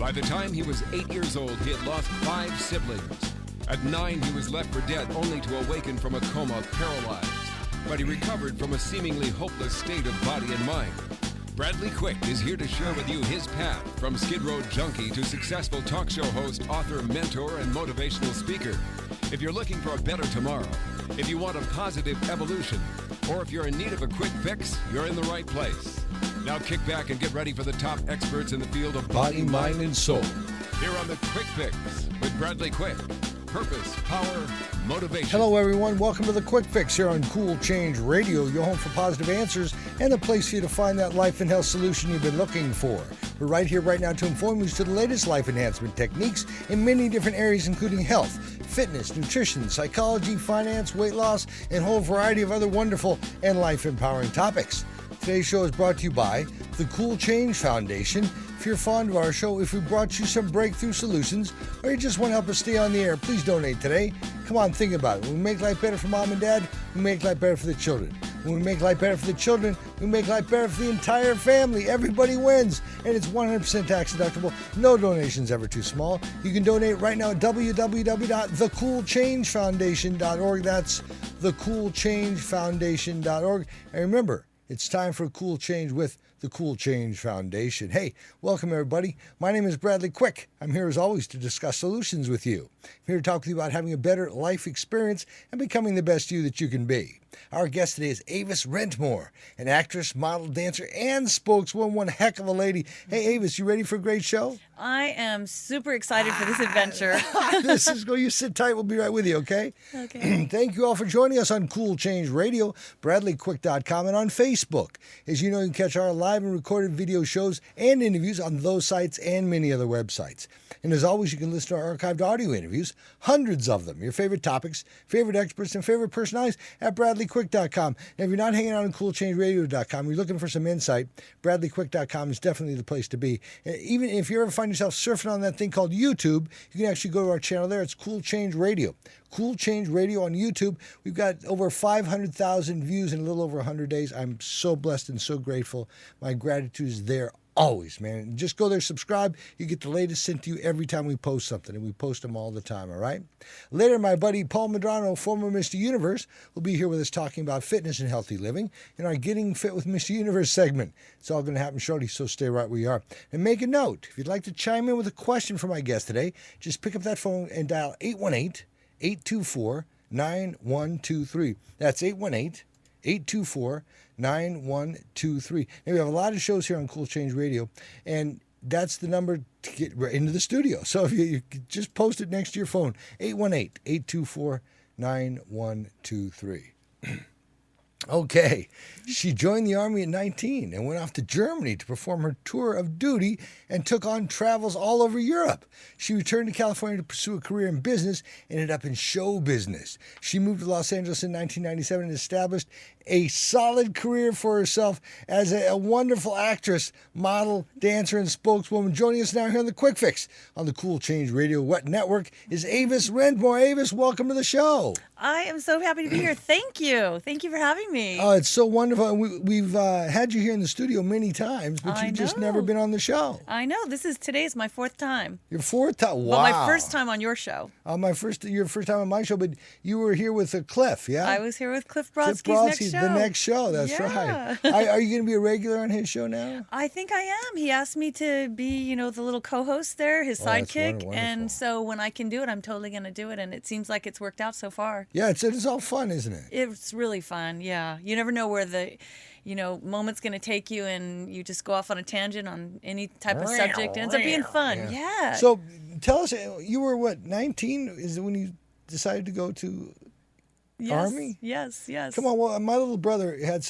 By the time he was 8 years old, he had lost 5 siblings. At 9, he was left for dead, only to awaken from a coma paralyzed. But he recovered from a seemingly hopeless state of body and mind. Bradley Quick is here to share with you his path from Skid Row junkie to successful talk show host, author, mentor, and motivational speaker. If you're looking for a better tomorrow, if you want a positive evolution, or if you're in need of a quick fix, you're in the right place. Now kick back and get ready for the top experts in the field of body, mind, and soul. Here on the Quick Fix with Bradley Quick. Purpose, power, motivation. Hello, everyone. Welcome to the Quick Fix here on Cool Change Radio, your home for positive answers and the place for you to find that life and health solution you've been looking for. We're right here right now to inform you to the latest life enhancement techniques in many different areas, including health, fitness, nutrition, psychology, finance, weight loss, and a whole variety of other wonderful and life-empowering topics. Today's show is brought to you by the Cool Change Foundation. If you're fond of our show, if we brought you some breakthrough solutions, or you just want to help us stay on the air, please donate today. Come on, think about it. When we make life better for mom and dad, we make life better for the children. When we make life better for the children, we make life better for the entire family. Everybody wins. And it's 100% tax deductible. No donations ever too small. You can donate right now at www.thecoolchangefoundation.org. That's thecoolchangefoundation.org. And remember, it's time for a cool change with the Cool Change Foundation. Hey, welcome everybody. My name is Bradley Quick. I'm here as always to discuss solutions with you. I'm here to talk with you about having a better life experience and becoming the best you that you can be. Our guest today is Avis Wrentmore, an actress, model, dancer, and spokeswoman. One heck of a lady. Hey, Avis, you ready for a great show? I am super excited for this adventure. This is go. You sit tight. We'll be right with you, okay? Okay. Thank you all for joining us on Cool Change Radio, BradleyQuick.com, and on Facebook. As you know, you can catch our live and recorded video shows and interviews on those sites and many other websites. And as always, you can listen to our archived audio interviews, hundreds of them, your favorite topics, favorite experts, and favorite personalities at BradleyQuick.com. And if you're not hanging out on CoolChangeRadio.com, you're looking for some insight, BradleyQuick.com is definitely the place to be. And even if you ever find yourself surfing on that thing called YouTube, you can actually go to our channel there. It's Cool Change Radio. Cool Change Radio on YouTube. We've got over 500,000 views in a little over 100 days. I'm so blessed and so grateful. My gratitude is there always, man. Just go there, subscribe. You get the latest sent to you every time we post something, and we post them all the time, all right? Later, my buddy Paul Medrano, former Mr. Universe, will be here with us talking about fitness and healthy living in our Getting Fit with Mr. Universe segment. It's all going to happen shortly, so stay right where you are. And make a note, if you'd like to chime in with a question for my guest today, just pick up that phone and dial 818-824-9123. That's 818-824-9123. Now, we have a lot of shows here on Cool Change Radio, and that's the number to get right into the studio. So if you just post it next to your phone, 818-824-9123. Okay, she joined the Army at 19 and went off to Germany to perform her tour of duty and took on travels all over Europe. She returned to California to pursue a career in business and ended up in show business. She moved to Los Angeles in 1997 and established a solid career for herself as a wonderful actress, model, dancer, and spokeswoman. Joining us now here on the Quick Fix on the Cool Change Radio Network is Avis Wrentmore. Avis, welcome to the show. I am so happy to be here. Thank you. Thank you for having me. Oh, it's so wonderful. And we've had you here in the studio many times, but you've just never been on the show. I know. Today's my fourth time. Your fourth time? Wow. Well, my first time on your show. Your first time on my show, but you were here with Cliff, yeah? I was here with Cliff Brodsky's next show. The next show, that's right. Are you going to be a regular on his show now? I think I am. He asked me to be, the little co-host there, his sidekick. Wonderful. And so when I can do it, I'm totally going to do it. And it seems like it's worked out so far. Yeah, it's all fun, isn't it? It's really fun, yeah. You never know where the moment's going to take you, and you just go off on a tangent on any type of subject. It ends up being fun, yeah. So tell us, you were, 19? Is it when you decided to go to Army? Yes. Come on, well, my little brother had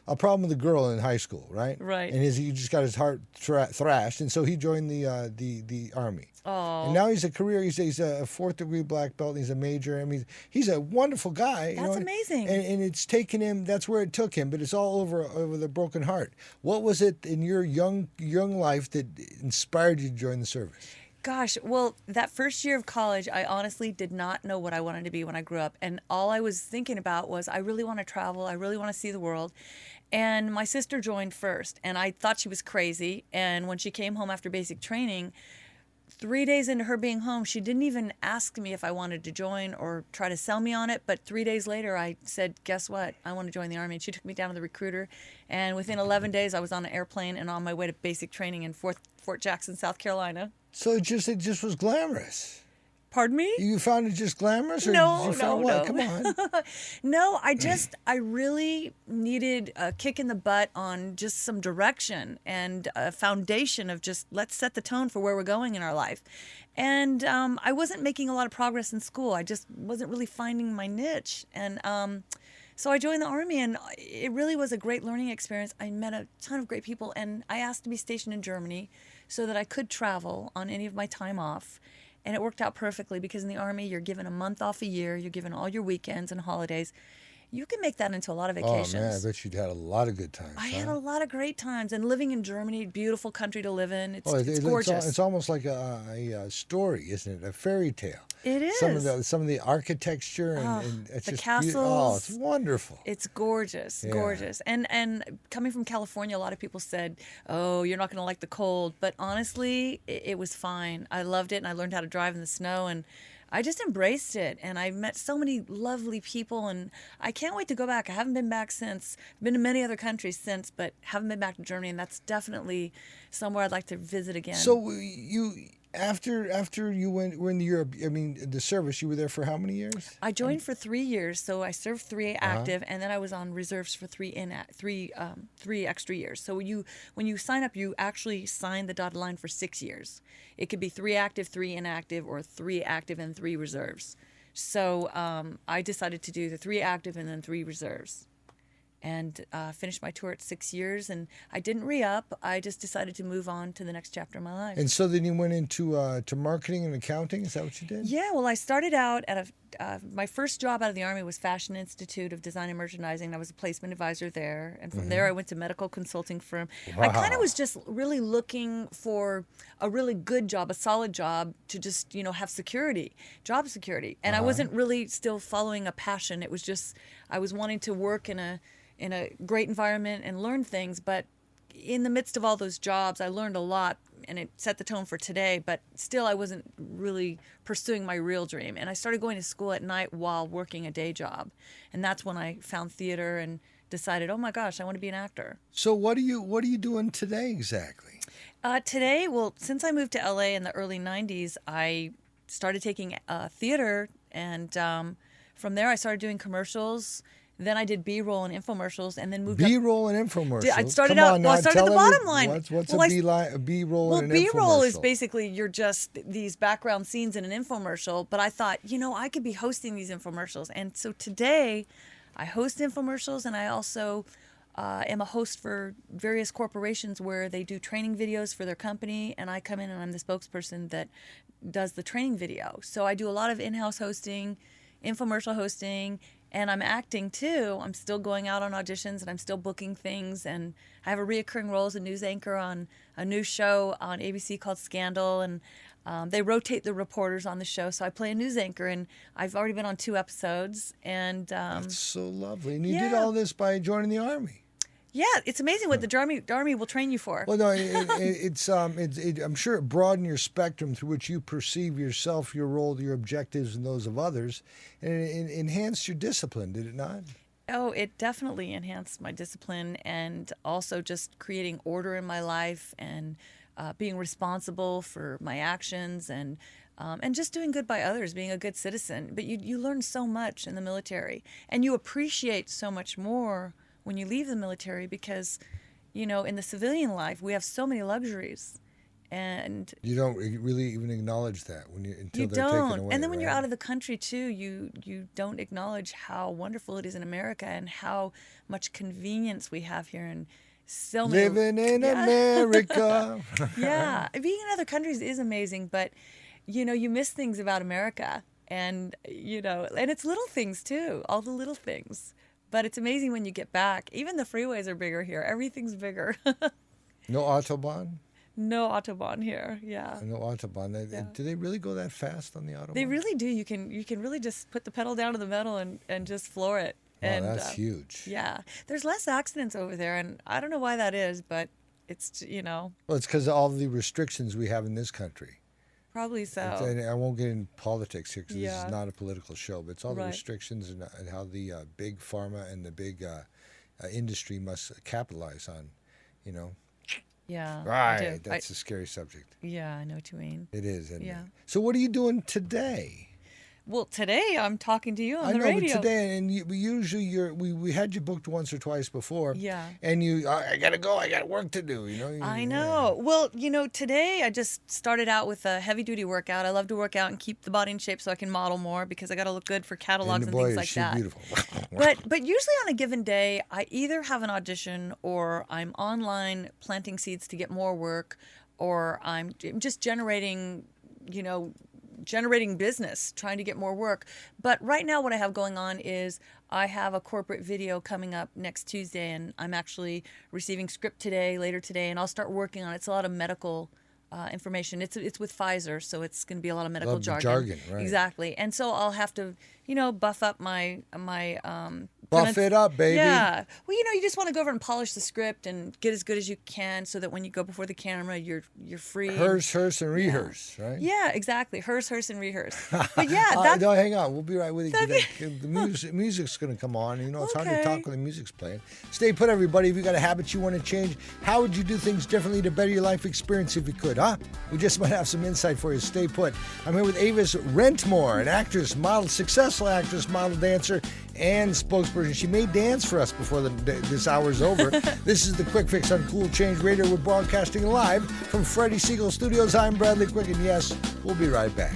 a problem with a girl in high school, right? Right. And he just got his heart thrashed, and so he joined the Army. Oh. And now he's he's a fourth-degree black belt, and he's a major. I mean, he's a wonderful guy. That's amazing. And it's taken him, that's where it took him, but it's all over the broken heart. What was it in your young life that inspired you to join the service? Gosh, well, that first year of college, I honestly did not know what I wanted to be when I grew up. And all I was thinking about was, I really want to travel. I really want to see the world. And my sister joined first, and I thought she was crazy. And when she came home after basic training, 3 days into her being home, she didn't even ask me if I wanted to join or try to sell me on it. But 3 days later, I said, guess what? I want to join the Army. And she took me down to the recruiter. And within 11 days, I was on an airplane and on my way to basic training in Fort Jackson, South Carolina. So it just was glamorous. Pardon me? You found it just glamorous, or No, did you find what? no. Come on. No, I really needed a kick in the butt on just some direction and a foundation of just let's set the tone for where we're going in our life. And I wasn't making a lot of progress in school. I just wasn't really finding my niche. And so I joined the Army, and it really was a great learning experience. I met a ton of great people, and I asked to be stationed in Germany so that I could travel on any of my time off. And it worked out perfectly because in the Army, you're given a month off a year. You're given all your weekends and holidays. You can make that into a lot of vacations. Oh, man, I bet you'd had a lot of good times. I had a lot of great times. And living in Germany, beautiful country to live in. It's gorgeous. It's almost like a story, isn't it? A fairy tale. It is. Some of the architecture and it's the just castles. Oh, it's wonderful. It's gorgeous, gorgeous. And coming from California, a lot of people said, "Oh, you're not going to like the cold." But honestly, it was fine. I loved it, and I learned how to drive in the snow, and I just embraced it. And I met so many lovely people, and I can't wait to go back. I haven't been back since. I've been to many other countries since, but haven't been back to Germany, and that's definitely somewhere I'd like to visit again. So you. After you were in the Europe, I mean, the service, you were there for how many years? I joined for 3 years, so I served 3 active, and then I was on reserves for 3 extra years. So when you sign up, you actually sign the dotted line for 6 years. It could be 3 active, 3 inactive, or 3 active and 3 reserves. So I decided to do the 3 active and then 3 reserves. And finished my tour at 6 years, and I didn't re-up. I just decided to move on to the next chapter of my life. And so then you went into to marketing and accounting. Is that what you did? Yeah. Well, I started out at my first job out of the Army was Fashion Institute of Design and Merchandising. I was a placement advisor there, and from there I went to medical consulting firm. Wow. I kind of was just really looking for a really good job, a solid job to just have job security, and I wasn't really still following a passion. It was just I was wanting to work in a great environment and learn things. But in the midst of all those jobs, I learned a lot, and it set the tone for today. But still, I wasn't really pursuing my real dream. And I started going to school at night while working a day job. And that's when I found theater and decided, oh my gosh, I want to be an actor. So what are you doing today exactly? Today, well, since I moved to LA in the early 90s, I started taking theater. And from there, I started doing commercials. Then I did B-roll and infomercials, and then moved B-roll and infomercials. I started at the bottom line. What's a B-roll and an infomercial? Well, B-roll is basically you're just these background scenes in an infomercial. But I thought, I could be hosting these infomercials. And so today, I host infomercials, and I also am a host for various corporations where they do training videos for their company, and I come in and I'm the spokesperson that does the training video. So I do a lot of in-house hosting, infomercial hosting, and I'm acting too. I'm still going out on auditions, and I'm still booking things. And I have a reoccurring role as a news anchor on a new show on ABC called Scandal. And they rotate the reporters on the show. So I play a news anchor, and I've already been on 2 episodes. And that's so lovely. And you did all this by joining the Army. Yeah, it's amazing what the Army will train you for. Well, no, I'm sure it broadened your spectrum through which you perceive yourself, your role, your objectives, and those of others, and it enhanced your discipline, did it not? Oh, it definitely enhanced my discipline, and also just creating order in my life, and being responsible for my actions, and just doing good by others, being a good citizen. But you learn so much in the military, and you appreciate so much more when you leave the military, because in the civilian life we have so many luxuries, and you don't really even acknowledge that until they're taken away. And then when you're out of the country too, you don't acknowledge how wonderful it is in America and how much convenience we have here, and so many living in America. Yeah, being in other countries is amazing, but you miss things about America, and and it's little things too, all the little things. But it's amazing when you get back. Even the freeways are bigger here. Everything's bigger. No Autobahn? No Autobahn here, yeah. No Autobahn. Do they really go that fast on the Autobahn? They really do. You can really just put the pedal down to the metal and just floor it. Wow, and that's huge. Yeah. There's less accidents over there, and I don't know why that is, but it's, Well, it's because of all the restrictions we have in this country. Probably so. And I won't get into politics here because this Yeah. is not a political show, but it's all the Right. restrictions and how the big pharma and the big industry must capitalize on, you know. Yeah. I Right. do. That's a scary subject. Yeah, I know what you mean. It is. Isn't Yeah. it? So what are you doing today? Well, today I'm talking to you on I the know, radio. but today, and usually we had you booked once or twice before. Yeah. And I gotta go. I got work to do. You know. I know. Well, today I just started out with a heavy duty workout. I love to work out and keep the body in shape so I can model more because I got to look good for catalogs and boy, things is like she that. beautiful. But usually on a given day, I either have an audition or I'm online planting seeds to get more work, or I'm just generating business, trying to get more work. But right now what I have going on is I have a corporate video coming up next Tuesday, and I'm actually receiving script later today, and I'll start working on it. It's a lot of medical information. It's with Pfizer, so it's going to be a lot of medical jargon, right. Exactly. And so I'll have to, buff up my Buff it up, baby. Yeah. Well, you just want to go over and polish the script and get as good as you can so that when you go before the camera, you're free. Rehearse, and rehearse, right? Yeah, exactly. Rehearse, and rehearse. But yeah, no, hang on. We'll be right with you. The music's going to come on. It's hard to talk when the music's playing. Stay put, everybody. If you got a habit you want to change, how would you do things differently to better your life experience if you could, huh? We just might have some insight for you. Stay put. I'm here with Avis Wrentmore, an actress, model, successful actress, model, dancer, and spokesperson. She may dance for us before this hour's over. This is the Quick Fix on Cool Change Radio. We're broadcasting live from Freddie Siegel Studios. I'm Bradley Quick, and yes, we'll be right back.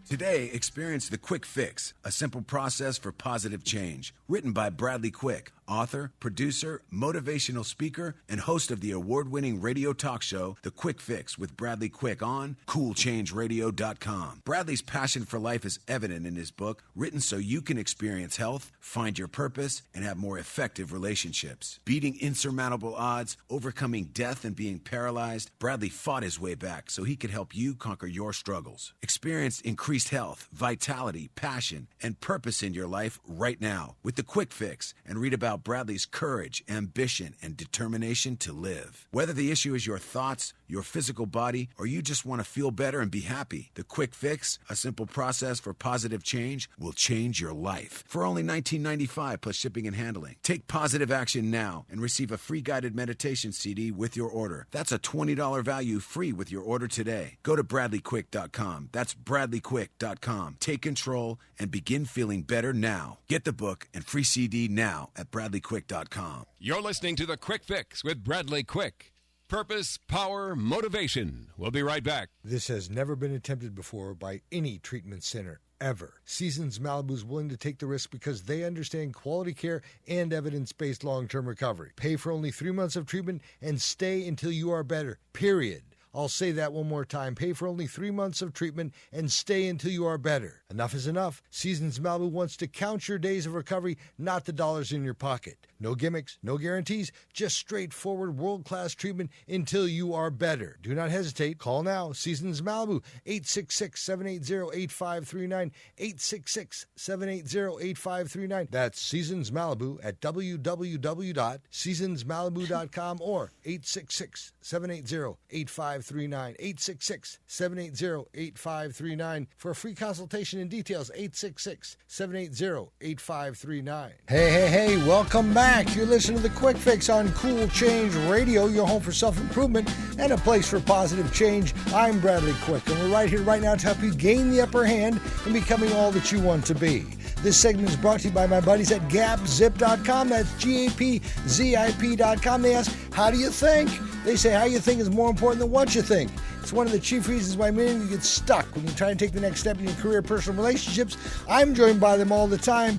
Today, experience the Quick Fix, a simple process for positive change. Written by Bradley Quick, author, producer, motivational speaker, and host of the award-winning radio talk show, The Quick Fix with Bradley Quick on CoolChangeRadio.com. Bradley's passion for life is evident in his book, written so you can experience health, find your purpose, and have more effective relationships. Beating insurmountable odds, overcoming death, and being paralyzed, Bradley fought his way back so he could help you conquer your struggles. Experience increased health, vitality, passion, and purpose in your life right now with The Quick Fix, and read about Bradley's courage, ambition, and determination to live. Whether the issue is your thoughts, your physical body, or you just want to feel better and be happy, The Quick Fix, a simple process for positive change, will change your life. For only $19.95 plus shipping and handling. Take positive action now and receive a free guided meditation CD with your order. That's a $20 value free with your order today. Go to BradleyQuick.com. That's BradleyQuick.com. Take control and begin feeling better now. Get the book and free CD now at BradleyQuick.com. You're listening to The Quick Fix with Bradley Quick. Purpose, power, motivation. We'll be right back. This has never been attempted before by any treatment center, ever. Seasons Malibu is willing to take the risk because they understand quality care and evidence-based long-term recovery. Pay for only 3 months of treatment and stay until you are better, period. I'll say that one more time. Pay for only 3 months of treatment and stay until you are better. Enough is enough. Seasons Malibu wants to count your days of recovery, not the dollars in your pocket. No gimmicks, no guarantees, just straightforward world-class treatment until you are better. Do not hesitate. Call now. Seasons Malibu, 866-780-8539, 866-780-8539. That's Seasons Malibu at www.seasonsmalibu.com or 866-780-8539. 866-780-8539 for a free consultation and details. 866-780-8539. Hey, welcome back. You're listening to The Quick Fix on Cool Change Radio, your home for self-improvement and a place for positive change. I'm Bradley Quick, and we're right here right now to help you gain the upper hand in becoming all that you want to be. This segment is brought to you by my buddies at GapZip.com. That's GAPZIP.com. They ask, how do you think? They say how you think is more important than what you think. It's one of the chief reasons why many of you get stuck when you try to take the next step in your career, personal relationships. I'm joined by them all the time,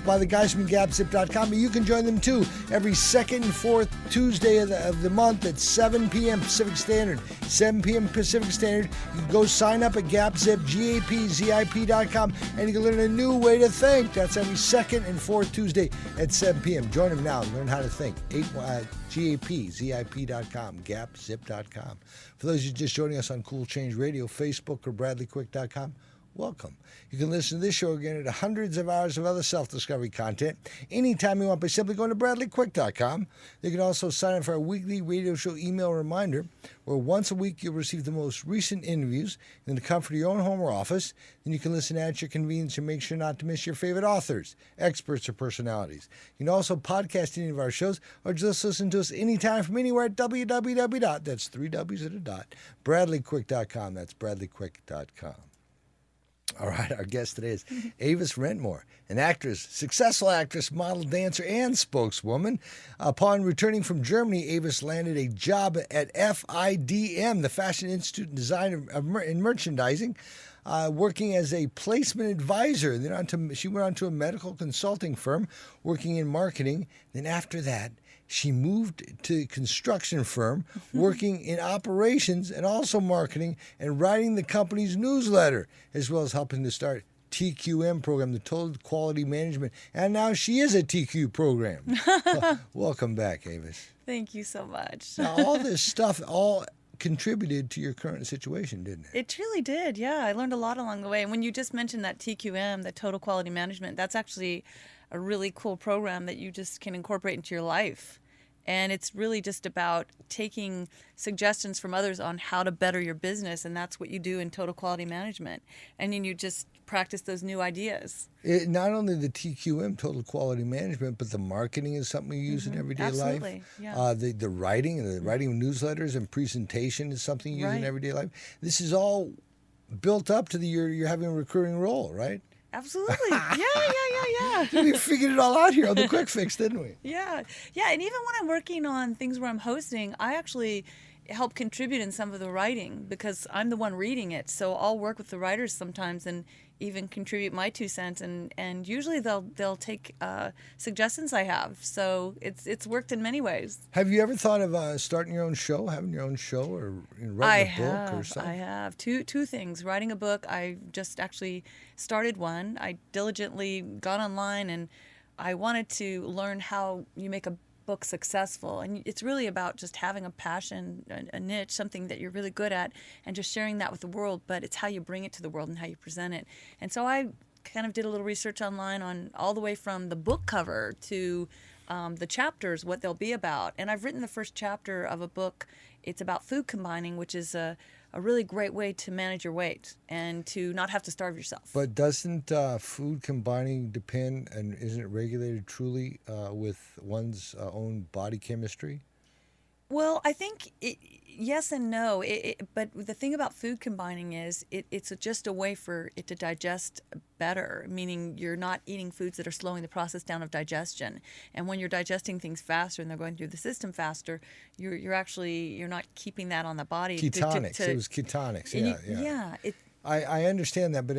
by the guys from GapZip.com, but you can join them too every second and fourth Tuesday of the month at 7 p.m. Pacific Standard. 7 p.m. Pacific Standard. You can go sign up at GapZip, GAPZIP.com, and you can learn a new way to think. That's every second and fourth Tuesday at 7 p.m. Join them now. Learn how to think. GAPZIP.com, GapZip.com. For those of you just joining us on Cool Change Radio, Facebook or BradleyQuick.com, welcome. You can listen to this show again and to hundreds of hours of other self-discovery content anytime you want by simply going to bradleyquick.com. You can also sign up for our weekly radio show email reminder, where once a week you'll receive the most recent interviews in the comfort of your own home or office. Then you can listen at your convenience and make sure not to miss your favorite authors, experts, or personalities. You can also podcast any of our shows or just listen to us anytime from anywhere at www. That's 3 W's at a dot. bradleyquick.com. That's bradleyquick.com. All right, our guest today is Avis Wrentmore, an actress, successful actress, model, dancer, and spokeswoman. Upon returning from Germany, Avis landed a job at FIDM, the Fashion Institute in Design and Merchandising, working as a placement advisor. Then she went on to a medical consulting firm working in marketing. Then after that, she moved to a construction firm working in operations and also marketing and writing the company's newsletter, as well as helping to start TQM program, the Total Quality Management. And now she is a TQ program. Welcome back, Avis. Thank you so much. Now, all this stuff all contributed to your current situation, didn't it? It truly did, yeah. I learned a lot along the way. And when you just mentioned that TQM, the Total Quality Management, that's actually a really cool program that you just can incorporate into your life. And it's really just about taking suggestions from others on how to better your business, and that's what you do in Total Quality Management. And then you just practice those new ideas. Not only the TQM, Total Quality Management, but the marketing is something you use in everyday Absolutely. life. Yeah. The writing and the writing of newsletters and presentation is something you use in everyday life. This is all built up to you're having a recurring role, right? Absolutely. Yeah. We figured it all out here on the Quick Fix, didn't we? Yeah. And even when I'm working on things where I'm hosting, I actually help contribute in some of the writing because I'm the one reading it. So I'll work with the writers sometimes and even contribute my 2 cents. And usually they'll take suggestions I have. So it's worked in many ways. Have you ever thought of starting your own show, having your own show, or writing a book or something? I have. Two things. Writing a book, I just actually started one. I diligently got online and I wanted to learn how you make a book successful. And it's really about just having a passion, a niche, something that you're really good at, and just sharing that with the world. But it's how you bring it to the world and how you present it. And so I kind of did a little research online on all the way from the book cover to the chapters, what they'll be about. And I've written the first chapter of a book. It's about food combining, which is a really great way to manage your weight and to not have to starve yourself. But doesn't food combining depend, and isn't it regulated truly with one's own body chemistry? Well, I think yes and no. But the thing about food combining is it's just a way for it to digest better, meaning you're not eating foods that are slowing the process down of digestion. And when you're digesting things faster and they're going through the system faster, you're not keeping that on the body. Ketonics. It was ketonics. Yeah. I understand that, but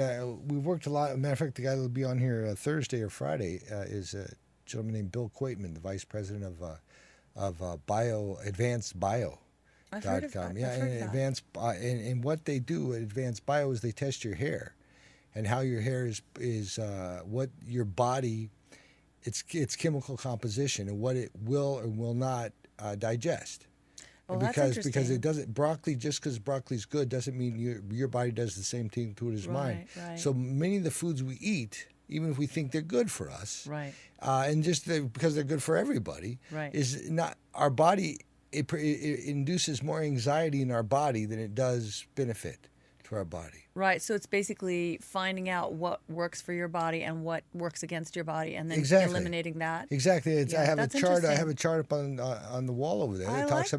we've worked a lot. As a matter of fact, the guy that will be on here Thursday or Friday is a gentleman named Bill Quaitman, the vice president of Advanced Bio. I've heard of that. And what they do at Advanced Bio is they test your hair, and how your hair is what your body, its chemical composition, and what it will or will not digest. Well, that's interesting. Because it doesn't, broccoli, just because broccoli's good doesn't mean your body does the same thing to it as mine. Right. So many of the foods we eat, even if we think they're good for us, right, and just because they're good for everybody, right, is not our body. It induces more anxiety in our body than it does benefit to our body. Right. So it's basically finding out what works for your body and what works against your body, and then eliminating that. Exactly. I have a chart. I have a chart up on the wall over there. It talks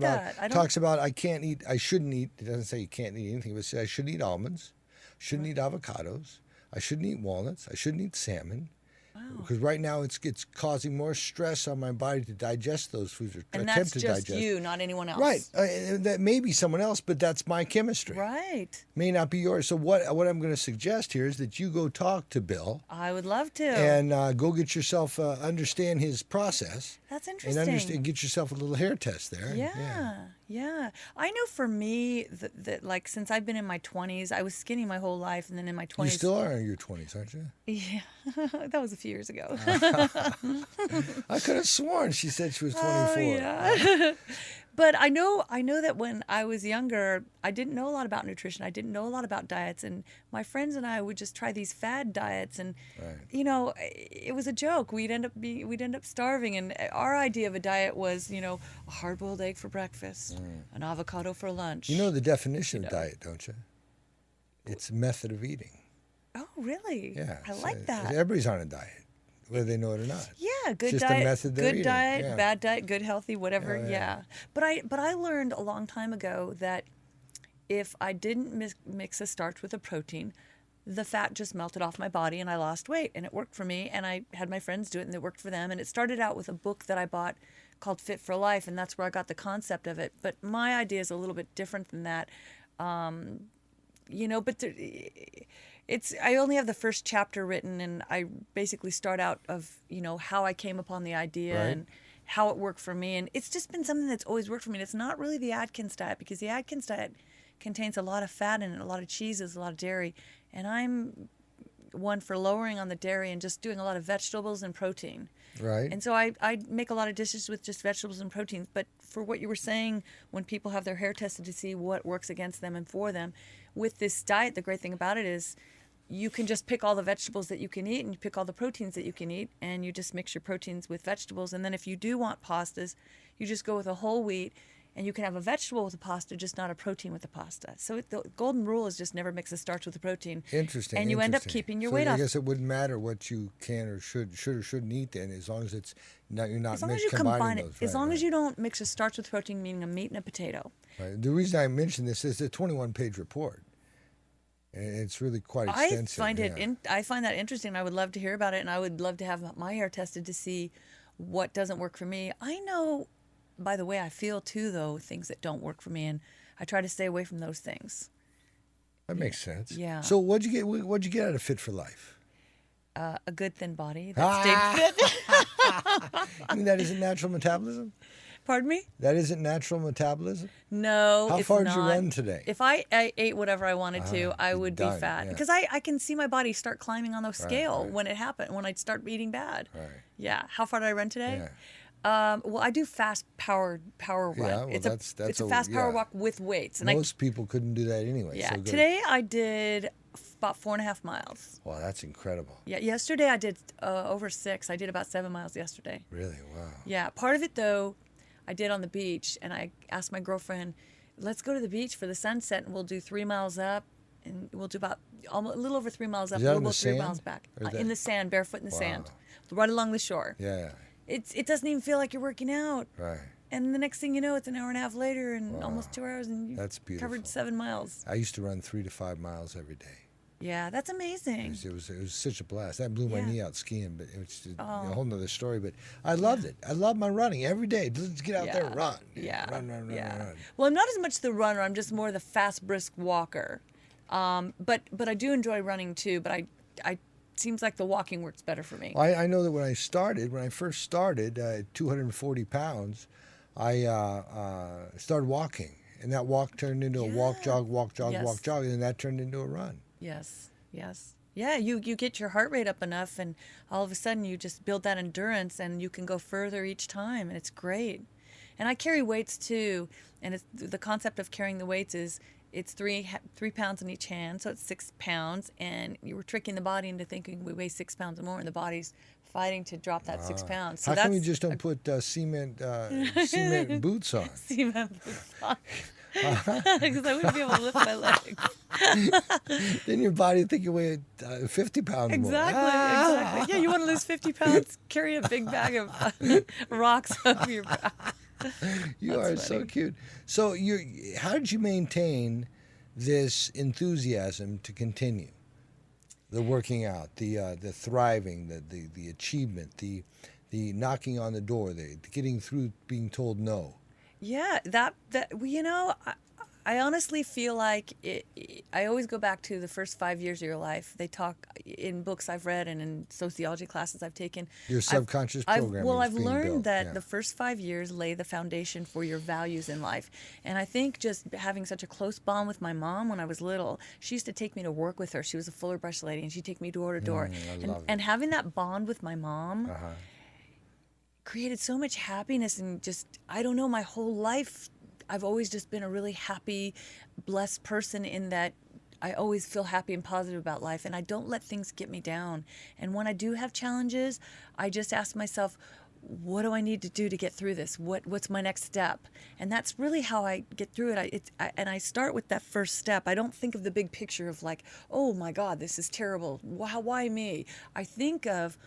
about I can't eat. I shouldn't eat. It doesn't say you can't eat anything. It says I shouldn't eat almonds. Shouldn't eat avocados. I shouldn't eat walnuts. I shouldn't eat salmon. Wow. Because right now it's causing more stress on my body to digest those foods, or and attempt to digest. And that's just you, not anyone else. Right. That may be someone else, but that's my chemistry. Right. May not be yours. So what I'm going to suggest here is that you go talk to Bill. I would love to. And go get yourself, understand his process. That's interesting. And get yourself a little hair test there. Yeah. I know for me, that like since I've been in my 20s, I was skinny my whole life, and then in my 20s. You still are in your 20s, aren't you? Yeah. That was a few years ago. I could have sworn she said she was 24. Oh, yeah. But I know that when I was younger, I didn't know a lot about nutrition. I didn't know a lot about diets, and my friends and I would just try these fad diets, and it was a joke. We'd end up starving, and our idea of a diet was, a hard-boiled egg for breakfast, an avocado for lunch. You know the definition of diet, don't you? It's method of eating. Oh, really? Yeah. I like that. Everybody's on a diet, whether they know it or not. Yeah, good just diet, a method they're good eating. diet, bad diet, good healthy, whatever. Yeah. But I learned a long time ago that if I didn't mix a starch with a protein, the fat just melted off my body and I lost weight, and it worked for me. And I had my friends do it, and it worked for them. And it started out with a book that I bought called Fit for Life, and that's where I got the concept of it. But my idea is a little bit different than that. But I only have the first chapter written, and I basically start out of, how I came upon the idea and how it worked for me. And it's just been something that's always worked for me. And it's not really the Atkins diet, because the Atkins diet contains a lot of fat in it, a lot of cheeses, a lot of dairy. And I'm one for lowering on the dairy and just doing a lot of vegetables and protein. Right. And so I make a lot of dishes with just vegetables and proteins. But for what you were saying, when people have their hair tested to see what works against them and for them, with this diet, the great thing about it is you can just pick all the vegetables that you can eat, and you pick all the proteins that you can eat, and you just mix your proteins with vegetables. And then if you do want pastas, you just go with a whole wheat, and you can have a vegetable with a pasta, just not a protein with a pasta. So the golden rule is just never mix a starch with a protein. Interesting. And you end up keeping your weight off. I guess it wouldn't matter what you can or should or shouldn't eat then, as long as you're not as long as you combining it, those. As long as you don't mix a starch with protein, meaning a meat and a potato. Right. The reason I mention this is a 21-page report. And it's really quite extensive. I find that interesting. I would love to hear about it, and I would love to have my hair tested to see what doesn't work for me. I know, by the way I feel too, though, things that don't work for me, and I try to stay away from those things. That makes sense. Yeah. So what'd you get out of Fit for Life? A good thin body that stayed fit. You mean that isn't natural metabolism? Pardon me? That isn't natural metabolism? No, How far did you run today? If I ate whatever I wanted to, I would be fat. Because I can see my body start climbing on the scale when it happened, when I start eating bad. Right. Yeah. How far did I run today? Yeah. Well, I do fast power run. Yeah, well, it's that's a fast power walk with weights. And most people couldn't do that anyway. Yeah. So good. Today I did about 4.5 miles. Wow, that's incredible. Yeah. Yesterday I did over 6. I did about 7 miles yesterday. Really? Wow. Yeah. Part of it, though, I did on the beach, and I asked my girlfriend, let's go to the beach for the sunset, and we'll do 3 miles up, and we'll do about a little over 3 miles up, a little over 3 miles back. In the sand, barefoot in the sand, right along the shore. Yeah. It doesn't even feel like you're working out. Right. And the next thing you know, it's an hour and a half later, and almost 2 hours, and you covered 7 miles. I used to run 3 to 5 miles every day. Yeah, that's amazing. It was such a blast. That blew my knee out skiing, but it was a whole nother story. But I loved it. I love my running every day. Let's get out there and run. Yeah. Run. Well, I'm not as much the runner. I'm just more the fast, brisk walker. But I do enjoy running too. But I seems like the walking works better for me. Well, I know that when I first started at 240 pounds, I started walking, and that walk turned into a walk, jog, and then that turned into a run. Yes. Yeah, you get your heart rate up enough, and all of a sudden you just build that endurance, and you can go further each time, and it's great. And I carry weights too, and the concept of carrying the weights is it's 3 pounds in each hand, so it's 6 pounds, and you were tricking the body into thinking we weigh 6 pounds or more, and the body's fighting to drop that 6 pounds. So how come you just don't put cement boots on? Cement boots on. Because I wouldn't be able to lift my legs. Then your body would think you weigh 50 pounds exactly, more. Exactly. Yeah, you want to lose 50 pounds, carry a big bag of rocks over your back. You are so cute. So how did you maintain this enthusiasm to continue? The working out, the thriving, the achievement, the knocking on the door, the getting through being told no. Yeah, I honestly feel like I always go back to the first 5 years of your life. They talk in books I've read and in sociology classes I've taken. Your subconscious programming. I've learned that the first 5 years lay the foundation for your values in life. And I think just having such a close bond with my mom when I was little, she used to take me to work with her. She was a Fuller Brush lady, and she'd take me door to door. And having that bond with my mom created so much happiness, and just, I don't know, my whole life I've always just been a really happy, blessed person, in that I always feel happy and positive about life, and I don't let things get me down. And when I do have challenges, I just ask myself, what do I need to do to get through this? What's my next step? And that's really how I get through it. And I start with that first step. I don't think of the big picture of like, oh my God, this is terrible. Why me? I think of,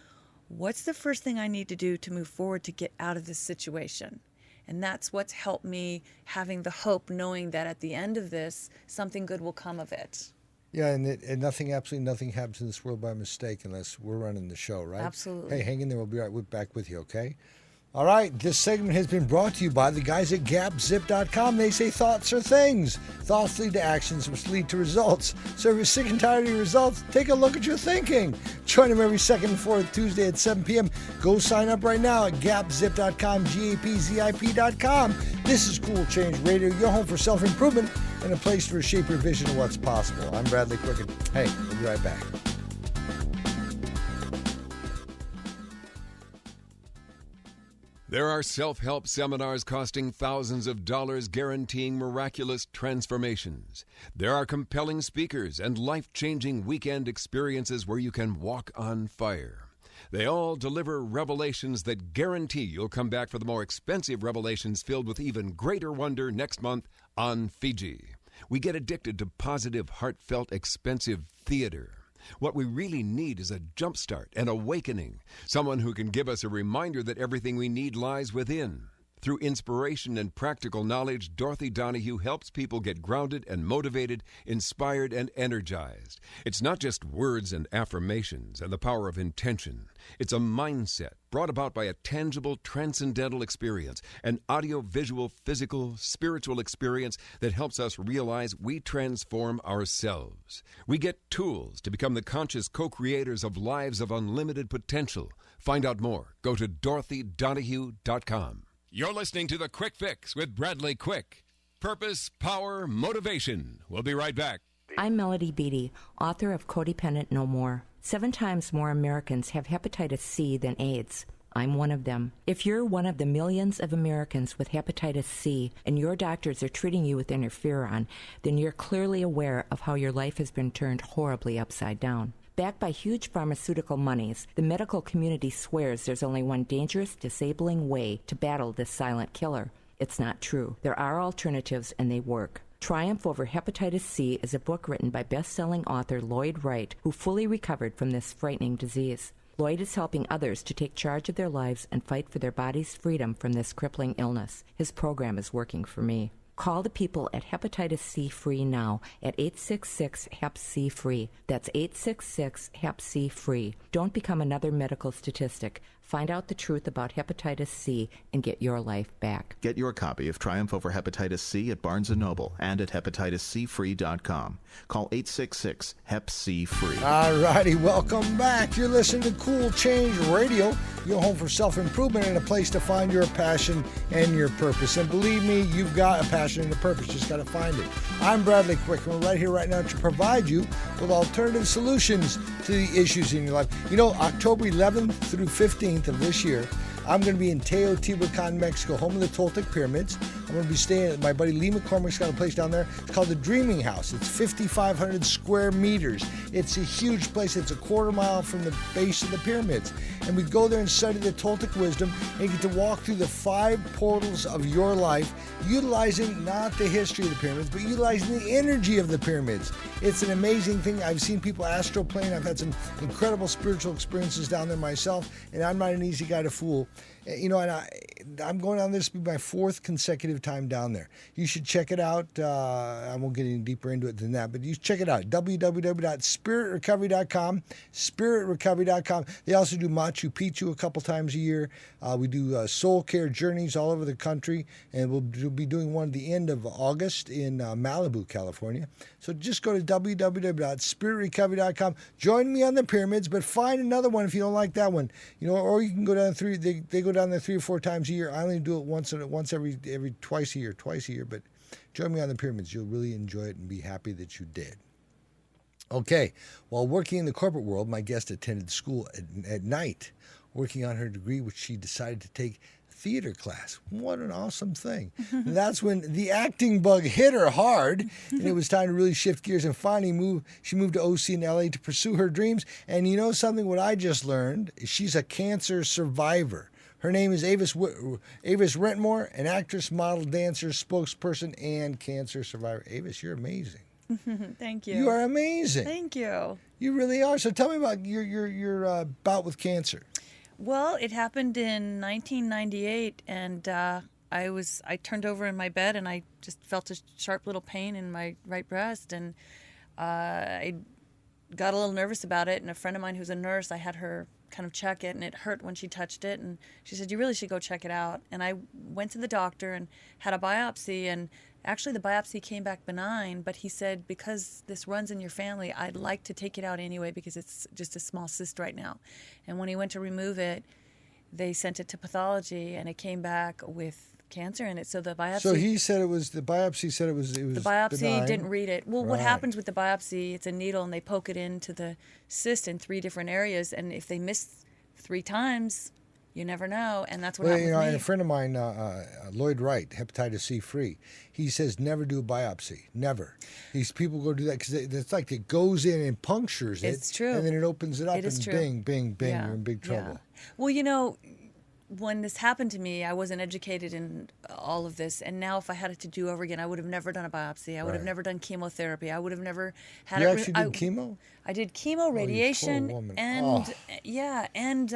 what's the first thing I need to do to move forward to get out of this situation? And that's what's helped me, having the hope, knowing that at the end of this, something good will come of it. Yeah, and absolutely nothing happens in this world by mistake unless we're running the show, right? Absolutely. Hey, hang in there. We'll be back with you, okay? All right, this segment has been brought to you by the guys at GapZip.com. They say thoughts are things. Thoughts lead to actions, which lead to results. So if you're sick and tired of your results, take a look at your thinking. Join them every second and fourth Tuesday at 7 p.m. Go sign up right now at GapZip.com, GAPZIP.com. This is Cool Change Radio, your home for self-improvement and a place to reshape your vision of what's possible. I'm Bradley Quicken. Hey, we'll be right back. There are self-help seminars costing thousands of dollars guaranteeing miraculous transformations. There are compelling speakers and life-changing weekend experiences where you can walk on fire. They all deliver revelations that guarantee you'll come back for the more expensive revelations filled with even greater wonder next month on Fiji. We get addicted to positive, heartfelt, expensive theater. What we really need is a jumpstart, an awakening, someone who can give us a reminder that everything we need lies within. Through inspiration and practical knowledge, Dorothy Donahue helps people get grounded and motivated, inspired and energized. It's not just words and affirmations and the power of intention. It's a mindset brought about by a tangible, transcendental experience, an audio-visual, physical, spiritual experience that helps us realize we transform ourselves. We get tools to become the conscious co-creators of lives of unlimited potential. Find out more. Go to DorothyDonahue.com. You're listening to The Quick Fix with Bradley Quick. Purpose, power, motivation. We'll be right back. I'm Melody Beattie, author of Codependent No More. 7 times more Americans have hepatitis C than AIDS. I'm one of them. If you're one of the millions of Americans with hepatitis C and your doctors are treating you with interferon, then you're clearly aware of how your life has been turned horribly upside down. Backed by huge pharmaceutical monies, the medical community swears there's only one dangerous, disabling way to battle this silent killer. It's not true. There are alternatives, and they work. Triumph Over Hepatitis C is a book written by best-selling author Lloyd Wright, who fully recovered from this frightening disease. Lloyd is helping others to take charge of their lives and fight for their body's freedom from this crippling illness. His program is working for me. Call the people at Hepatitis C Free now at 866-HEP-C-FREE. That's 866-HEP-C-FREE. Don't become another medical statistic. Find out the truth about hepatitis C and get your life back. Get your copy of Triumph Over Hepatitis C at Barnes & Noble and at hepatitiscfree.com. Call 866-HEP-C-FREE. All righty, welcome back. You're listening to Cool Change Radio, your home for self-improvement and a place to find your passion and your purpose. And believe me, you've got a passion and a purpose. Just got to find it. I'm Bradley Quick, and we're right here right now to provide you with alternative solutions to the issues in your life. You know, October 11th through 15th of this year, I'm going to be in Teotihuacan, Mexico, home of the Toltec Pyramids. I'm going to be staying at my buddy Lee McCormick's got a place down there. It's called the Dreaming House. It's 5,500 square meters. It's a huge place. It's a quarter mile from the base of the pyramids. And we go there and study the Toltec wisdom and get to walk through the 5 portals of your life, utilizing not the history of the pyramids, but utilizing the energy of the pyramids. It's an amazing thing. I've seen people astroplane. I've had some incredible spiritual experiences down there myself, and I'm not an easy guy to fool. You know, and I'm going on this to be my 4th consecutive time down there. You should check it out. I won't get any deeper into it than that, but you check it out. www.spiritrecovery.com, spiritrecovery.com. They also do Machu Picchu a couple times a year. We do soul care journeys all over the country, and we'll be doing one at the end of August in Malibu, California. So just go to www.spiritrecovery.com. Join me on the pyramids, but find another one if you don't like that one. You know, or you can go down they go down there 3 or 4 times a year. I only do it twice a year, but join me on the pyramids. You'll really enjoy it and be happy that you did. Okay, while working in the corporate world, my guest attended school at night, working on her degree, which she decided to take theater class. What an awesome thing. And that's when the acting bug hit her hard, and it was time to really shift gears. And finally she moved to OC in LA to pursue her dreams. And you know something, what I just learned, she's a cancer survivor. Her name is Avis Wrentmore, an actress, model, dancer, spokesperson, and cancer survivor. Avis, you're amazing. Thank you. You are amazing. Thank you. You really are. So tell me about your bout with cancer. Well, it happened in 1998, and I turned over in my bed, and I just felt a sharp little pain in my right breast, and I got a little nervous about it. And a friend of mine who's a nurse, I had her kind of check it, and it hurt when she touched it, and she said, "You really should go check it out." And I went to the doctor and had a biopsy, and actually the biopsy came back benign, but he said, because this runs in your family, I'd like to take it out anyway because it's just a small cyst right now. And when he went to remove it, they sent it to pathology, and it came back with cancer in it. So the biopsy... So he said the biopsy said it was the biopsy benign. didn't read it. Well, what Right. happens with the biopsy, it's a needle, and they poke it into the cyst in 3 different areas, and if they miss 3 times, you never know, and that's what happened with me. A friend of mine, Lloyd Wright, hepatitis C free, he says never do a biopsy, never. These people go do that because it's like it goes in and punctures it. It's true. And then it opens it up, It is and true. bing, bing, bing, Yeah, you're in big trouble. yeah. Well, you know, when this happened to me, I wasn't educated in all of this, and now if I had it to do over again, I would have never done a biopsy. I would have Right. never done chemotherapy. I would have never had You it. actually did chemo? I did chemo, radiation, poor woman. and Oh. yeah, and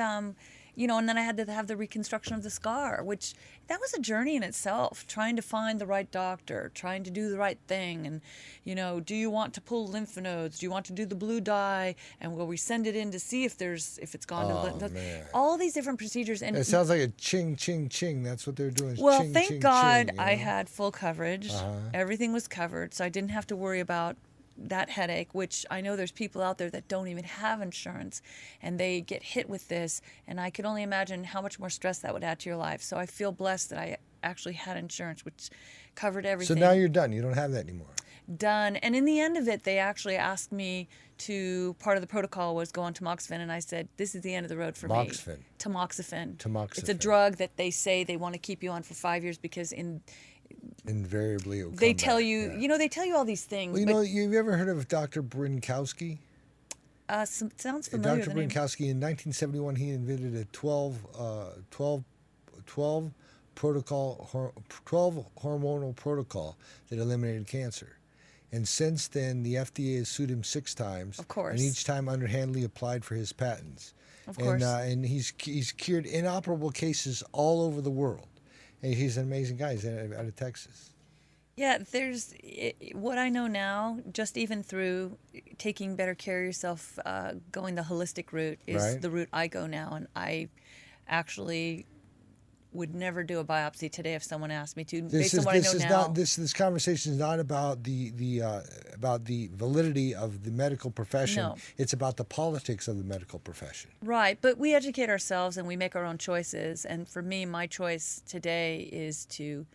you know, and then I had to have the reconstruction of the scar, which that was a journey in itself, trying to find the right doctor, trying to do the right thing. And, you know, do you want to pull lymph nodes? Do you want to do the blue dye? And will we send it in to see if it's gone to lymph nodes? Man. All these different procedures. And It sounds like a ching, ching, ching. That's what they're doing. well, ching, thank ching, God ching, you I know? had full coverage. Everything was covered, so I didn't have to worry about that headache, which I know there's people out there that don't even have insurance, and they get hit with this, and I could only imagine how much more stress that would add to your life. So I feel blessed that I actually had insurance, which covered everything. So now you're done. You don't have that anymore. Done. And in the end of it, they actually asked me to, part of the protocol was go on tamoxifen, and I said, this is the end of the road for Tamoxifen. me. Tamoxifen. Tamoxifen. It's a drug that they say they want to keep you on for 5 years because Invariably, it will they come tell back, you, yeah. you know, they tell you all these things. Well, you but, know, you've ever heard of Dr. Brinkowski? sounds familiar. Dr. the name. Brinkowski, in 1971, he invented a 12 hormonal protocol that eliminated cancer. And since then, the FDA has sued him 6 times. Of course. And each time underhandedly applied for his patents. Of course. And he's cured inoperable cases all over the world. And he's an amazing guy. He's out of Texas. Yeah, what I know now, just even through taking better care of yourself, going the holistic route is Right. the route I go now. And I actually would never do a biopsy today if someone asked me to. Based on what I know now. This conversation is not about the validity of the medical profession. No. It's about the politics of the medical profession. Right, but we educate ourselves and we make our own choices. And for me, my choice today is to,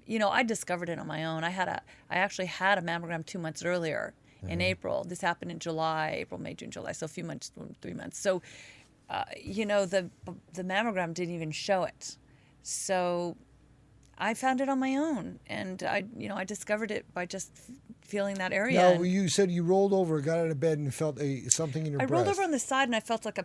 you know, I discovered it on my own. I actually had a mammogram 2 months earlier in April. This happened in July, April, May, June, July. So a few months, 3 months. So, you know, the mammogram didn't even show it. So I found it on my own, and I discovered it by just feeling that area. Now, And you said you rolled over, got out of bed, and felt something in your I breast. rolled over on the side, and I felt like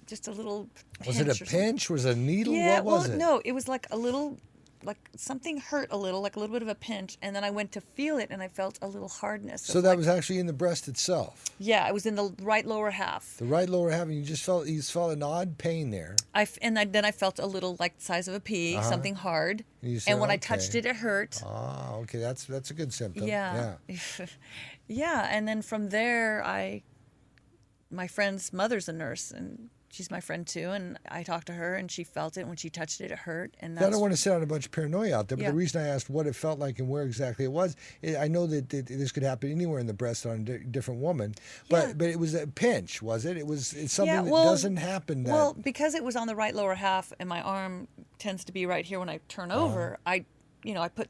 just a little pinch. Was it or a something. pinch? Was it a needle? Yeah, What was it? no, it was like a little, like something hurt a little, like a little bit of a pinch, and then I went to feel it, and I felt a little hardness. So that was actually in the breast itself. Yeah, it was in the right lower half. The right lower half, and you felt an odd pain there. Then I felt a little like the size of a pea, something hard, And you said, and when I "Okay." touched it, it hurt. Ah, okay, that's a good symptom. Yeah. Yeah, and then from there, my friend's mother's a nurse, and she's my friend too, and I talked to her, and she felt it. When she touched it, it hurt. And I that's don't want to sit on a bunch of paranoia out there, but Yeah. the reason I asked what it felt like and where exactly it was, I know that this could happen anywhere in the breast on a different woman, Yeah. but it was a pinch, was it? It's something Yeah, that well- doesn't happen. Well, because it was on the right lower half, and my arm tends to be right here when I turn over,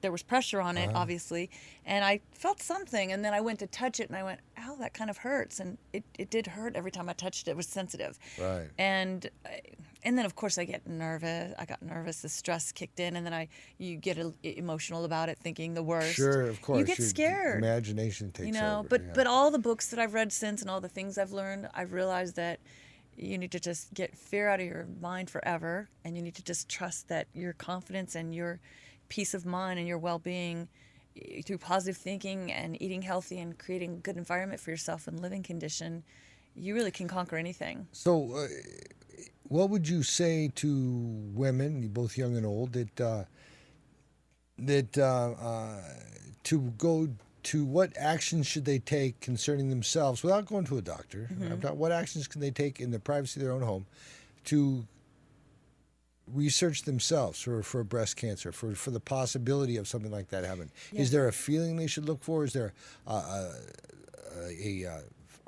there was pressure on it, obviously, and I felt something, and then I went to touch it, and I went, ow, that kind of hurts, and it did hurt every time I touched it. It was sensitive. Right. And And then, of course, I get nervous. I got nervous. The stress kicked in, and then you get emotional about it, thinking the worst. Sure, of course. You get Your scared. Imagination takes over. But all the books that I've read since and all the things I've learned, I've realized that you need to just get fear out of your mind forever, and you need to just trust that your confidence and your peace of mind and your well-being through positive thinking and eating healthy and creating a good environment for yourself and living condition, you really can conquer anything. So, what would you say to women, both young and old, to go to what actions should they take concerning themselves without going to a doctor? Mm-hmm. What actions can they take in the privacy of their own home to research themselves for breast cancer, for the possibility of something like that happening? Yeah. Is there a feeling they should look for? Is there a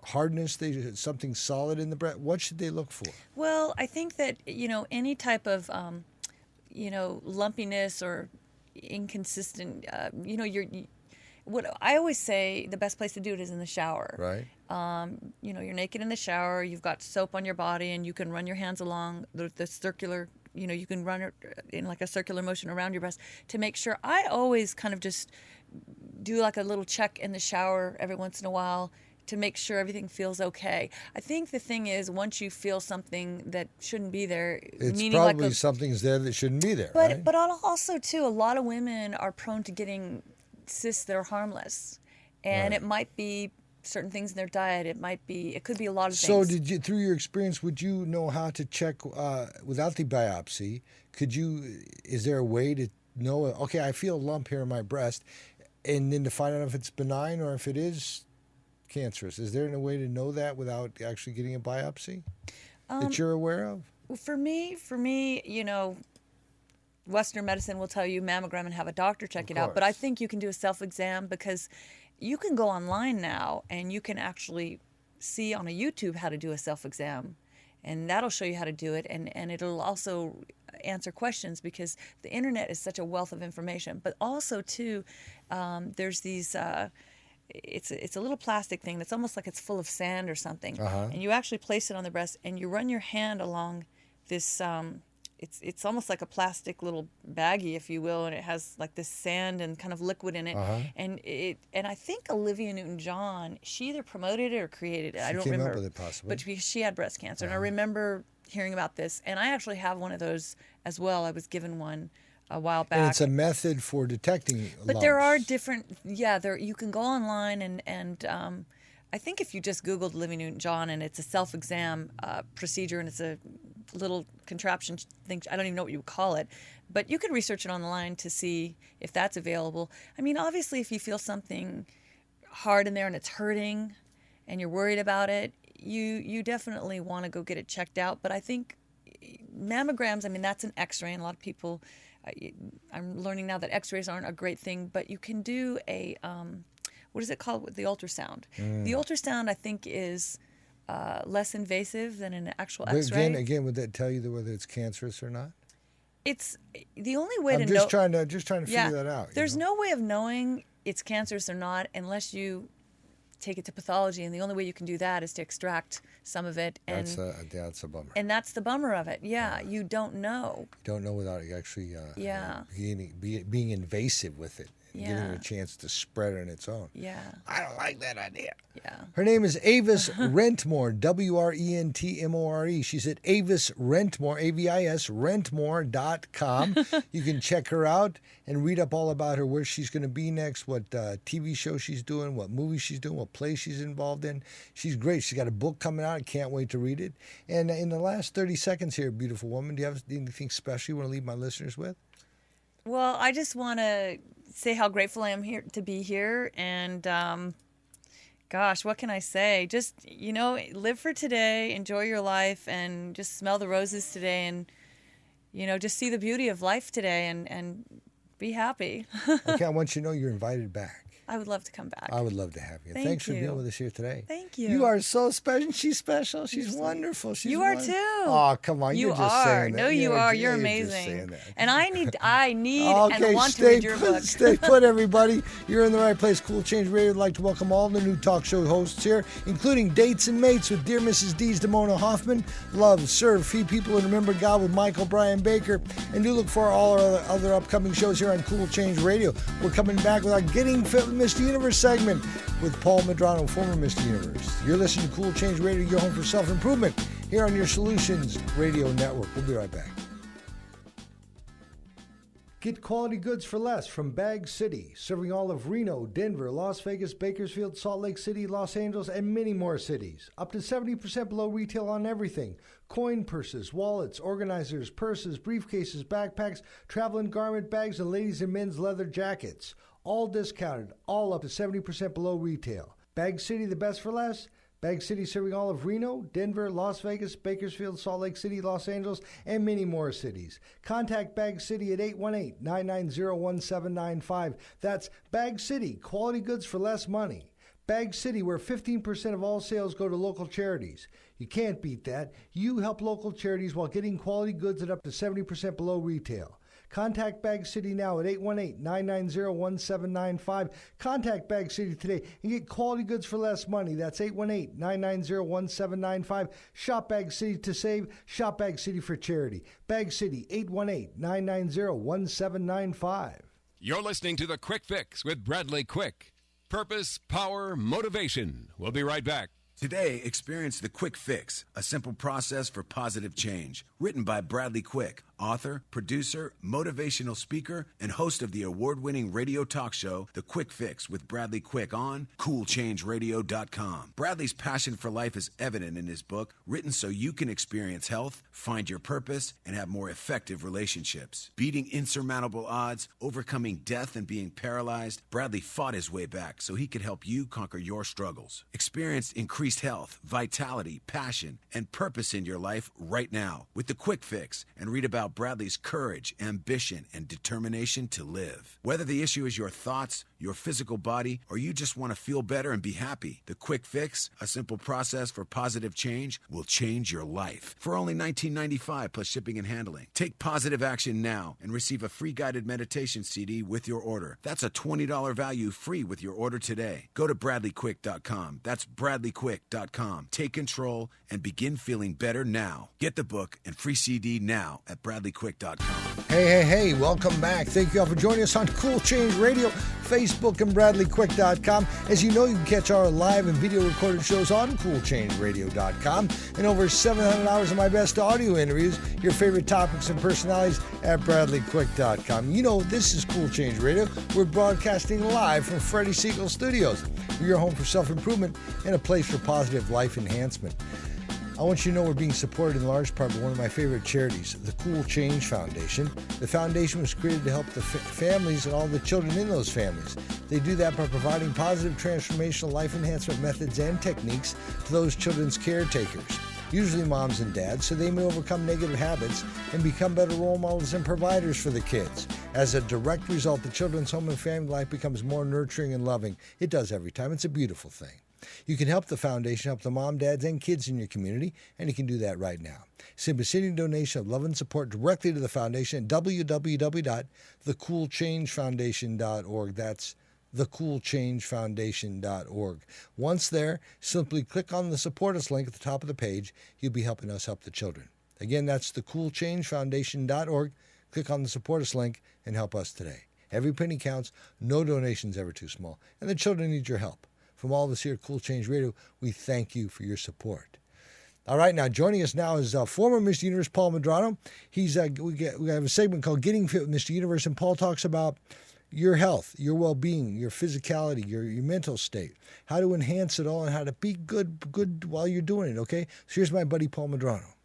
hardness, something solid in the breast? What should they look for? Well, I think that, any type of, lumpiness or inconsistent, what I always say, the best place to do it is in the shower. Right. You're naked in the shower, you've got soap on your body, and you can run your hands along the circular, you can run it in like a circular motion around your breast to make sure. I always kind of just do like a little check in the shower every once in a while to make sure everything feels okay. I think the thing is, once you feel something that shouldn't be there, It's meaning probably like something's there that shouldn't be there, but right? but also too, a lot of women are prone to getting cysts that are harmless, and Right. it might be certain things in their diet. It could be a lot of So, things. through your experience, would you know how to check without the biopsy? Is there a way to know? Okay, I feel a lump here in my breast, and then to find out if it's benign or if it is cancerous. Is there a way to know that without actually getting a biopsy that you're aware of? For me, Western medicine will tell you mammogram and have a doctor check it out. But I think you can do a self-exam, because you can go online now and you can actually see on a YouTube how to do a self-exam. And that'll show you how to do it. And it'll also answer questions, because the internet is such a wealth of information. But also, too, there's these... It's a little plastic thing that's almost like it's full of sand or something. And you actually place it on the breast and you run your hand along this... It's almost like a plastic little baggie, if you will, and it has like this sand and kind of liquid in it. And I think Olivia Newton-John, she either promoted it or created it. I don't remember. She came up with it, possibly. But she had breast cancer, and I remember hearing about this. And I actually have one of those as well. I was given one a while back. And it's a method for detecting But lumps. there are different. You can go online and I think if you just Googled Olivia Newton-John, and it's a self-exam procedure, and it's a little contraption thing. I don't even know what you would call it, but you can research it online to see if that's available. I mean, obviously, if you feel something hard in there and it's hurting, and you're worried about it, you definitely want to go get it checked out. But I think mammograms, I mean, that's an X-ray, and a lot of people. I'm learning now that X-rays aren't a great thing, but you can do a what is it called? The ultrasound. The ultrasound, I think, is less invasive than an actual X-ray. Again, would that tell you whether it's cancerous or not? It's the only way to know. I'm just trying to figure that out. There's no way of knowing it's cancerous or not unless you take it to pathology, and the only way you can do that is to extract some of it. And that's a bummer. And that's the bummer of it. Yeah, you don't know. You don't know without actually being invasive with it. Giving it a chance to spread on its own. Yeah. I don't like that idea. Yeah. Her name is Avis Wrentmore, Wrentmore. She's at Avis Wrentmore, Avis Wrentmore.com. You can check her out and read up all about her, where she's going to be next, what TV show she's doing, what movie she's doing, what play she's involved in. She's great. She's got a book coming out. I can't wait to read it. And in the last 30 seconds here, beautiful woman, do you have anything special you want to leave my listeners with? Well, I just want to say how grateful I am here to be here, and gosh, what can I say? Just, live for today, enjoy your life, and just smell the roses today, and just see the beauty of life today, and be happy. Okay, I want you to know you're invited back. I would love to come back. I would love to have you. Thank Thanks for you. being with us here today. Thank you. You are so special. She's special. She's wonderful. She's You are wonderful. too. Oh, come on. You You're just are. saying that. No, you are. You're just amazing. saying that. And I need Okay, and want to read your book. Stay put, everybody. You're in the right place. Cool Change Radio would like to welcome all the new talk show hosts here, including Dates and Mates with Dear Mrs. D's Damona Hoffman, Love, Serve, Feed People, and Remember God with Michael Brian Baker, and do look for all our other upcoming shows here on Cool Change Radio. We're coming back with our Getting Fit with Mr. Universe segment with Paul Medrano, former Mr. Universe. You're listening to Cool Change Radio, your home for self-improvement, here on your Solutions Radio Network. We'll be right back. Get quality goods for less from Bag City, serving all of Reno, Denver, Las Vegas, Bakersfield, Salt Lake City, Los Angeles, and many more cities. Up to 70% below retail on everything. Coin purses, wallets, organizers, purses, briefcases, backpacks, travel and garment bags, and ladies' and men's leather jackets. All discounted, all up to 70% below retail. Bag City, the best for less? Bag City serving all of Reno, Denver, Las Vegas, Bakersfield, Salt Lake City, Los Angeles, and many more cities. Contact Bag City at 818-990-1795. That's Bag City, quality goods for less money. Bag City, where 15% of all sales go to local charities. You can't beat that. You help local charities while getting quality goods at up to 70% below retail. Contact Bag City now at 818-990-1795. Contact Bag City today and get quality goods for less money. That's 818-990-1795. Shop Bag City to save. Shop Bag City for charity. Bag City, 818-990-1795. You're listening to The Quick Fix with Bradley Quick. Purpose, power, motivation. We'll be right back. Today, experience The Quick Fix, a simple process for positive change. Written by Bradley Quick, author, producer, motivational speaker, and host of the award-winning radio talk show, The Quick Fix with Bradley Quick on CoolChangeRadio.com. Bradley's passion for life is evident in his book, written so you can experience health, find your purpose, and have more effective relationships. Beating insurmountable odds, overcoming death, and being paralyzed, Bradley fought his way back so he could help you conquer your struggles. Experience increased health, vitality, passion, and purpose in your life right now with The Quick Fix, and read about Bradley's courage, ambition, and determination to live. Whether the issue is your thoughts, your physical body, or you just want to feel better and be happy, The Quick Fix, a simple process for positive change, will change your life. For only $19.95 plus shipping and handling. Take positive action now and receive a free guided meditation CD with your order. That's a $20 value free with your order today. Go to BradleyQuick.com. That's BradleyQuick.com. Take control and begin feeling better now. Get the book and free CD now at BradleyQuick.com. Hey, welcome back. Thank you all for joining us on Cool Change Radio, Facebook, and BradleyQuick.com. As you know, you can catch our live and video recorded shows on CoolChangeRadio.com and over 700 hours of my best audio interviews, your favorite topics and personalities at BradleyQuick.com. You know, this is Cool Change Radio. We're broadcasting live from Freddie Siegel Studios. We're your home for self-improvement and a place for positive life enhancement. I want you to know we're being supported in large part by one of my favorite charities, the Cool Change Foundation. The foundation was created to help the families and all the children in those families. They do that by providing positive transformational life enhancement methods and techniques to those children's caretakers, usually moms and dads, so they may overcome negative habits and become better role models and providers for the kids. As a direct result, the children's home and family life becomes more nurturing and loving. It does every time. It's a beautiful thing. You can help the foundation, help the mom, dads, and kids in your community, and you can do that right now. Simply sending a donation of love and support directly to the foundation at www.thecoolchangefoundation.org. That's thecoolchangefoundation.org. Once there, simply click on the Support Us link at the top of the page. You'll be helping us help the children. Again, that's thecoolchangefoundation.org. Click on the Support Us link and help us today. Every penny counts. No donation's ever too small. And the children need your help. From all of us here at Cool Change Radio, we thank you for your support. All right, now joining us now is former Mr. Universe, Paul Medrano. We have a segment called Getting Fit with Mr. Universe, and Paul talks about your health, your well-being, your physicality, your mental state, how to enhance it all, and how to be good while you're doing it, okay? So here's my buddy Paul Medrano.